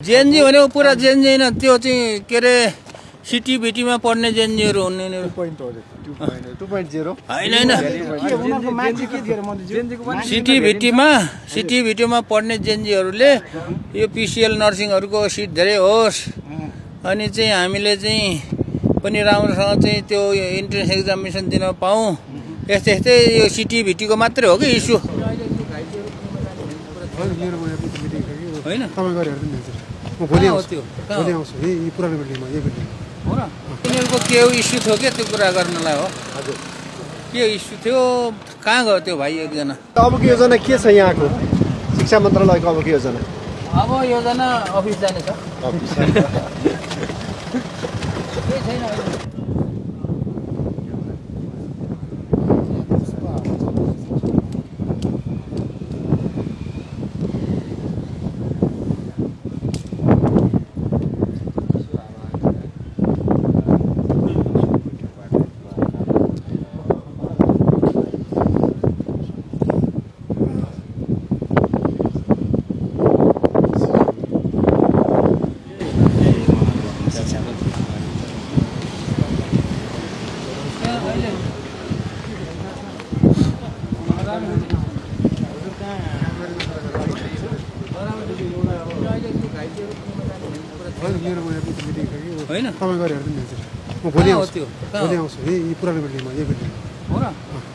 JNG भनेको पुरा JNG होइन, त्यो चाहिँ के अरे सिटिभिटीमा पढ्ने जेएनजीहरू हुने नि। 2.0 होइन सिटिभिटीमा पढ्ने जेएनजीहरूले यो पिसिएल नर्सिङहरूको सिट धेरै होस् अनि चाहिँ हामीले चाहिँ पनि राम्रोसँग चाहिँ त्यो इन्ट्रेन्स एक्जामिनेसन दिन पाऊँ, यस्तै यस्तै यो सिटिभिटीको मात्रै हो कि इस्यु होइन। तिनीहरूको के इस्यु थियो क्या त्यो कुरा गर्नलाई हो? के इस्यु थियो? कहाँ गयो त्यो भाइ एकजना? अबको योजना के छ यहाँको शिक्षा मन्त्रालयको? अबको योजना योजना अफिस जाने छ। होइन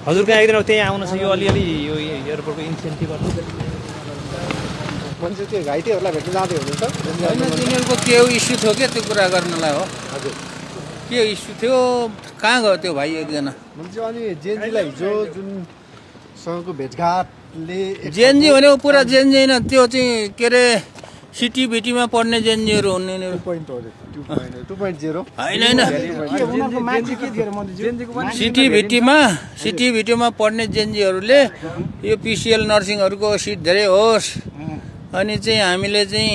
हजुर कहाँ एकदिन त्यही आउनु छ। यो अलिअलि यो एयरपोर्टको इन्सेन्टिभहरू मान्छे त्यो घाइतेहरूलाई भेट्न जाँदै हुनुहुन्छ? तिनीहरूको के इस्यु थियो क्या त्यो कुरा गर्नलाई हो? हजुर के इस्यु थियो? कहाँ गयो त्यो भाइ एकजना? मान्छे अनि जेएनजीलाई हिजो जुनसँगको भेटघाटले जेएनजी भनेको पुरा जेएनजी होइन, त्यो चाहिँ के अरे सिटिभिटीमा पढ्ने जेएनजीहरू हुने नि। 2.0 होइन सिटिभिटीमा पढ्ने जेएनजीहरूले यो पिसिएल नर्सिङहरूको सिट धेरै होस् अनि चाहिँ हामीले चाहिँ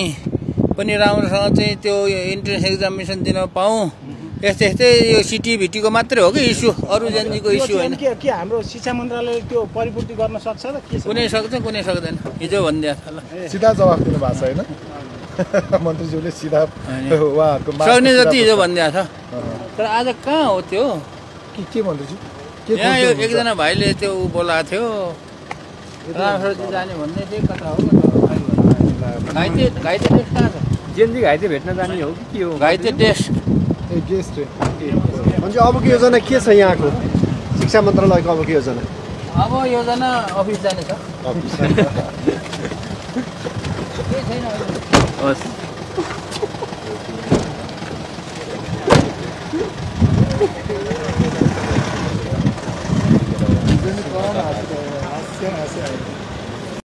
पनि राम्रोसँग चाहिँ त्यो इन्ट्रेन्स एक्जामिनेसन दिन पाऊँ, यस्तै यस्तै यो सिटिभिटीको मात्रै हो कि इस्यु, अरू जेएनजीको इस्यु होइन। के हाम्रो शिक्षा मन्त्रालयले त्यो परिपूर्ति गर्न सक्छ र के? कुनै सक्छ कुनै सक्दैन, हिजो भनिदिएको छ। ल सिधा जवाफ दिनु भएको छ होइन मन्त्रीज्यूले? सिधा उहाँहरूको सक्ने जति हिजो भनिदिएको छ, तर आज कहाँ हो त्यो? के मन्त्रीज्यू? यहाँ यो एकजना भाइले त्यो बोलाएको थियो रामसरजी जाने भन्ने चाहिँ कता हो? घाइते टेस्ट कहाँ छ? जेएनजी घाइते भेट्न जाने हो कि के हो? घाइते टेस्ट म्हणजे अबको योजना के छ यहाँको शिक्षा मन्त्रालयको? अबको योजना योजना अफिस जाने छ। हस्